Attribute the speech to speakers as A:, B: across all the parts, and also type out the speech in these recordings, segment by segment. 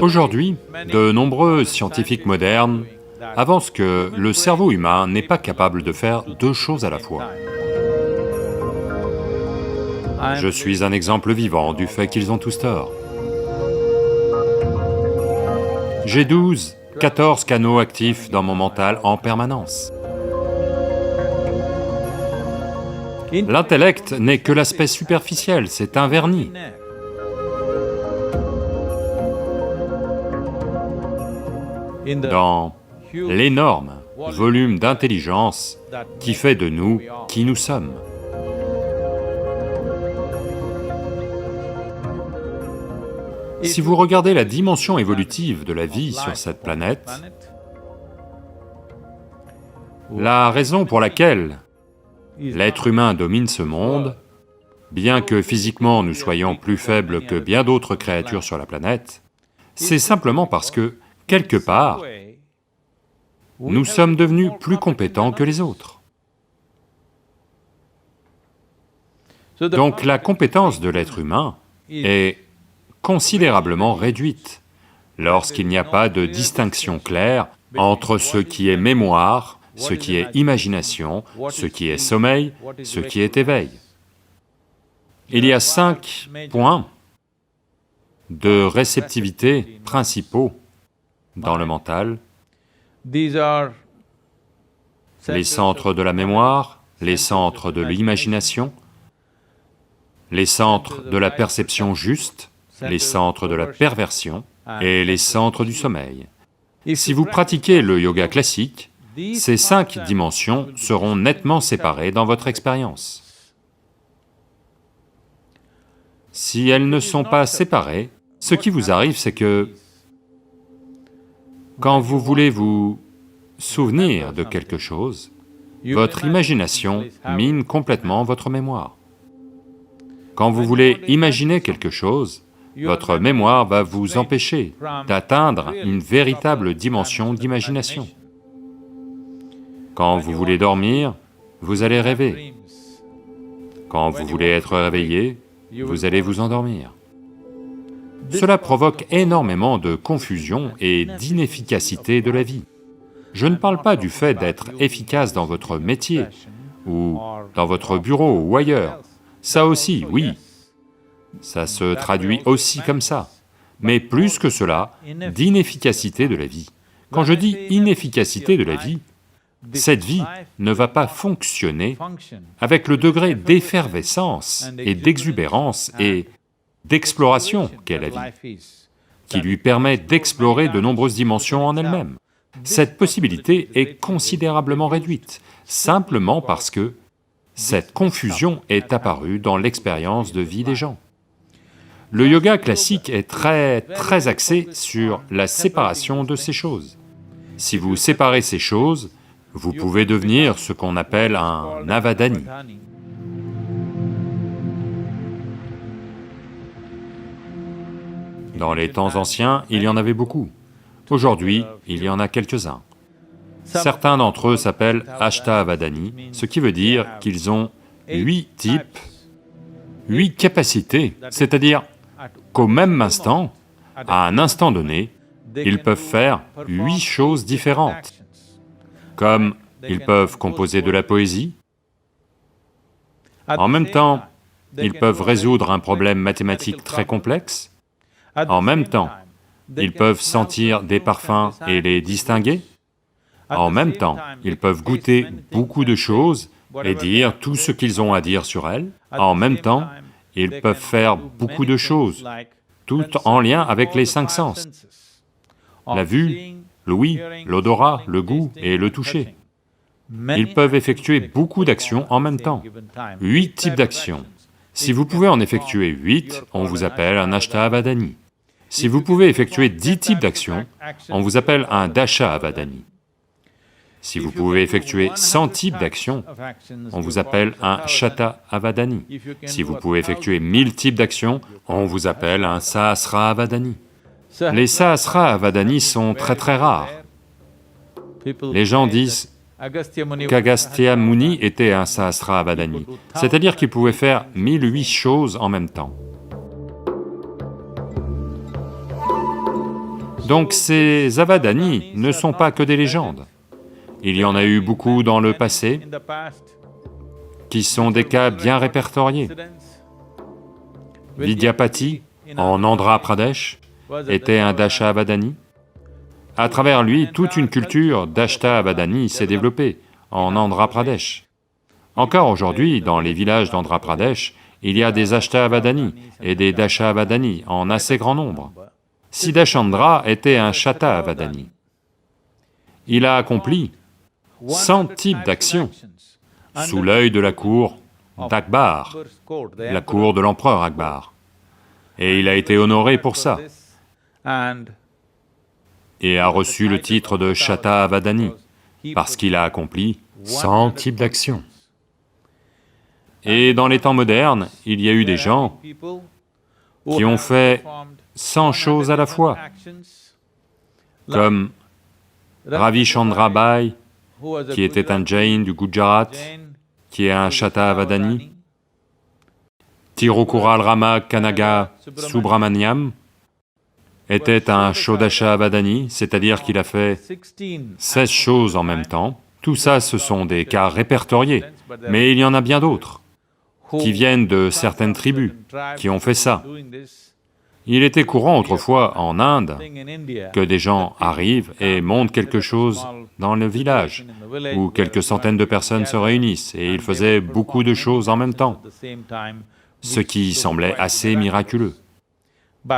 A: Aujourd'hui, de nombreux scientifiques modernes avancent que le cerveau humain n'est pas capable de faire deux choses à la fois. Je suis un exemple vivant du fait qu'ils ont tous tort. J'ai 12, 14 canaux actifs dans mon mental en permanence. L'intellect n'est que l'aspect superficiel, c'est un vernis. Dans l'énorme volume d'intelligence qui fait de nous qui nous sommes. Si vous regardez la dimension évolutive de la vie sur cette planète, la raison pour laquelle l'être humain domine ce monde, bien que physiquement nous soyons plus faibles que bien d'autres créatures sur la planète, c'est simplement parce que, quelque part, nous sommes devenus plus compétents que les autres. Donc la compétence de l'être humain est considérablement réduite lorsqu'il n'y a pas de distinction claire entre ce qui est mémoire, ce qui est imagination, ce qui est sommeil, ce qui est éveil. Il y a 5 points de réceptivité principaux dans le mental: les centres de la mémoire, les centres de l'imagination, les centres de la perception juste, les centres de la perversion et les centres du sommeil. Si vous pratiquez le yoga classique, ces 5 dimensions seront nettement séparées dans votre expérience. Si elles ne sont pas séparées, ce qui vous arrive, c'est que quand vous voulez vous souvenir de quelque chose, votre imagination mine complètement votre mémoire. Quand vous voulez imaginer quelque chose, votre mémoire va vous empêcher d'atteindre une véritable dimension d'imagination. Quand vous voulez dormir, vous allez rêver. Quand vous voulez être réveillé, vous allez vous endormir. Cela provoque énormément de confusion et d'inefficacité de la vie. Je ne parle pas du fait d'être efficace dans votre métier, ou dans votre bureau, ou ailleurs. Ça aussi, oui, ça se traduit aussi comme ça, mais plus que cela, d'inefficacité de la vie. Quand je dis inefficacité de la vie, cette vie ne va pas fonctionner avec le degré d'effervescence et d'exubérance et d'exploration qu'est la vie, qui lui permet d'explorer de nombreuses dimensions en elle-même. Cette possibilité est considérablement réduite, simplement parce que cette confusion est apparue dans l'expérience de vie des gens. Le yoga classique est très axé sur la séparation de ces choses. Si vous séparez ces choses, vous pouvez devenir ce qu'on appelle un avadani. Dans les temps anciens, il y en avait beaucoup. Aujourd'hui, il y en a quelques-uns. Certains d'entre eux s'appellent Ashta-avadani, ce qui veut dire qu'ils ont 8 types, 8 capacités, c'est-à-dire qu'au même instant, à un instant donné, ils peuvent faire 8 choses différentes. Comme ils peuvent composer de la poésie, en même temps, ils peuvent résoudre un problème mathématique très complexe, en même temps, ils peuvent sentir des parfums et les distinguer, en même temps, ils peuvent goûter beaucoup de choses et dire tout ce qu'ils ont à dire sur elles, en même temps, ils peuvent faire beaucoup de choses, toutes en lien avec les 5 sens: la vue, l'ouïe, l'odorat, le goût et le toucher. Ils peuvent effectuer beaucoup d'actions en même temps, 8 types d'actions. Si vous pouvez en effectuer 8, on vous appelle un Ashta-avadani. Si vous pouvez effectuer 10 types d'actions, on vous appelle un Dasha-avadani. Si vous pouvez effectuer 100 types d'actions, on vous appelle un Shata-avadani. Si vous pouvez effectuer 1000 types d'actions, on vous appelle un Sahasra-avadani. Les Sahasra-avadani sont très rares. Les gens disent qu'Agastya Muni était un Sahasra-avadani, c'est-à-dire qu'il pouvait faire 1008 choses en même temps. Donc ces avadanis ne sont pas que des légendes. Il y en a eu beaucoup dans le passé, qui sont des cas bien répertoriés. Vidyapati, en Andhra Pradesh, était un Dashavadani. À travers lui, toute une culture d'Ashtavadani s'est développée en Andhra Pradesh. Encore aujourd'hui, dans les villages d'Andhra Pradesh, il y a des Ashtavadani et des Dashavadani en assez grand nombre. Siddhachandra était un Shatavadani. Il a accompli 100 types d'actions sous l'œil de la cour d'Akbar, la cour de l'empereur Akbar. Et il a été honoré pour ça, et a reçu le titre de Shatavadani, parce qu'il a accompli 100 types d'actions. Et dans les temps modernes, il y a eu des gens qui ont fait 100 choses à la fois, comme Ravi Chandra Bai, qui était un Jain du Gujarat, qui est un Shatavadani, Tirukural Rama Kanaga Subramaniam était un Shodashavadani, c'est-à-dire qu'il a fait 16 choses en même temps. Tout ça, ce sont des cas répertoriés, mais il y en a bien d'autres, qui viennent de certaines tribus, qui ont fait ça. Il était courant autrefois en Inde que des gens arrivent et montent quelque chose dans le village, où quelques centaines de personnes se réunissent, et ils faisaient beaucoup de choses en même temps, ce qui semblait assez miraculeux.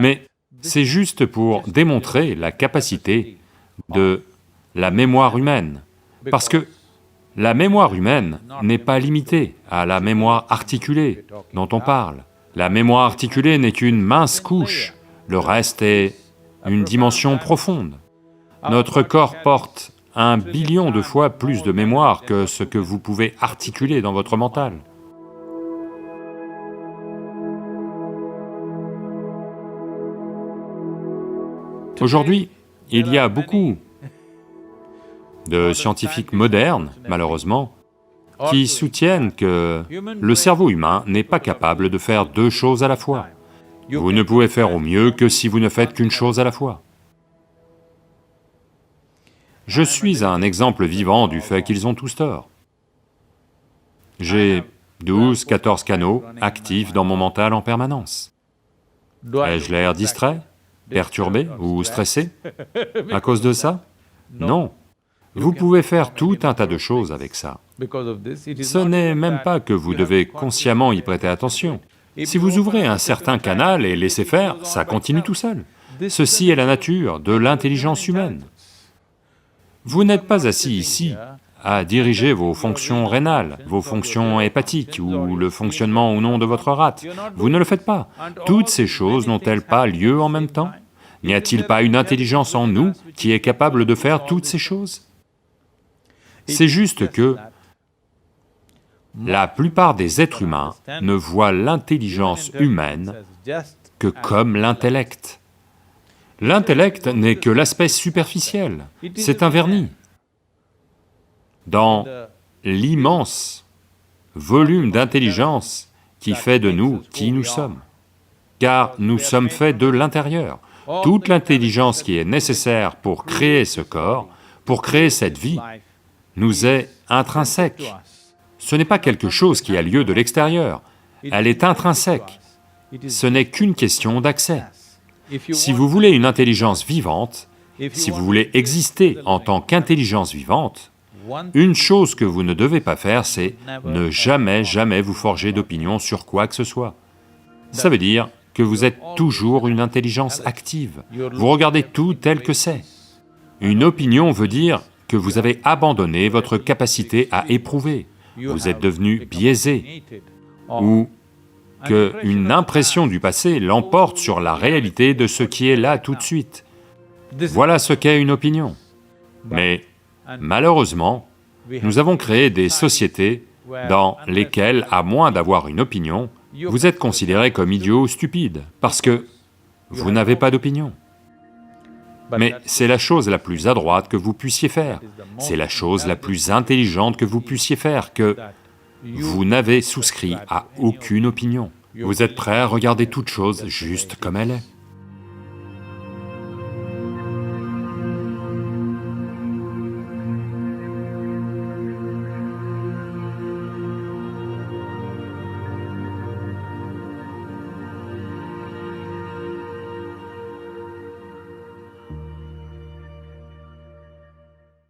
A: Mais c'est juste pour démontrer la capacité de la mémoire humaine, parce que la mémoire humaine n'est pas limitée à la mémoire articulée dont on parle. La mémoire articulée n'est qu'une mince couche, le reste est une dimension profonde. Notre corps porte 1 billion de fois plus de mémoire que ce que vous pouvez articuler dans votre mental. Aujourd'hui, il y a beaucoup de scientifiques modernes, malheureusement, qui soutiennent que le cerveau humain n'est pas capable de faire 2 choses à la fois. Vous ne pouvez faire au mieux que si vous ne faites qu'une chose à la fois. Je suis un exemple vivant du fait qu'ils ont tous tort. J'ai 12, 14 canaux actifs dans mon mental en permanence. Ai-je l'air distrait, perturbé ou stressé à cause de ça? Non. Vous pouvez faire tout un tas de choses avec ça. Ce n'est même pas que vous devez consciemment y prêter attention. Si vous ouvrez un certain canal et laissez faire, ça continue tout seul. Ceci est la nature de l'intelligence humaine. Vous n'êtes pas assis ici à diriger vos fonctions rénales, vos fonctions hépatiques ou le fonctionnement ou non de votre rate. Vous ne le faites pas. Toutes ces choses n'ont-elles pas lieu en même temps? N'y a-t-il pas une intelligence en nous qui est capable de faire toutes ces choses? C'est juste que la plupart des êtres humains ne voient l'intelligence humaine que comme l'intellect. L'intellect n'est que l'aspect superficiel, c'est un vernis dans l'immense volume d'intelligence qui fait de nous qui nous sommes, car nous sommes faits de l'intérieur. Toute l'intelligence qui est nécessaire pour créer ce corps, pour créer cette vie, nous est intrinsèque. Ce n'est pas quelque chose qui a lieu de l'extérieur, elle est intrinsèque. Ce n'est qu'une question d'accès. Si vous voulez une intelligence vivante, si vous voulez exister en tant qu'intelligence vivante, une chose que vous ne devez pas faire, c'est ne jamais vous forger d'opinion sur quoi que ce soit. Ça veut dire que vous êtes toujours une intelligence active, vous regardez tout tel que c'est. Une opinion veut dire que vous avez abandonné votre capacité à éprouver, vous êtes devenu biaisé, ou qu'une impression du passé l'emporte sur la réalité de ce qui est là tout de suite. Voilà ce qu'est une opinion. Mais malheureusement, nous avons créé des sociétés dans lesquelles, à moins d'avoir une opinion, vous êtes considéré comme idiot ou stupide, parce que vous n'avez pas d'opinion. Mais c'est la chose la plus adroite que vous puissiez faire, c'est la chose la plus intelligente que vous puissiez faire, que vous n'avez souscrit à aucune opinion. Vous êtes prêt à regarder toute chose juste comme elle est.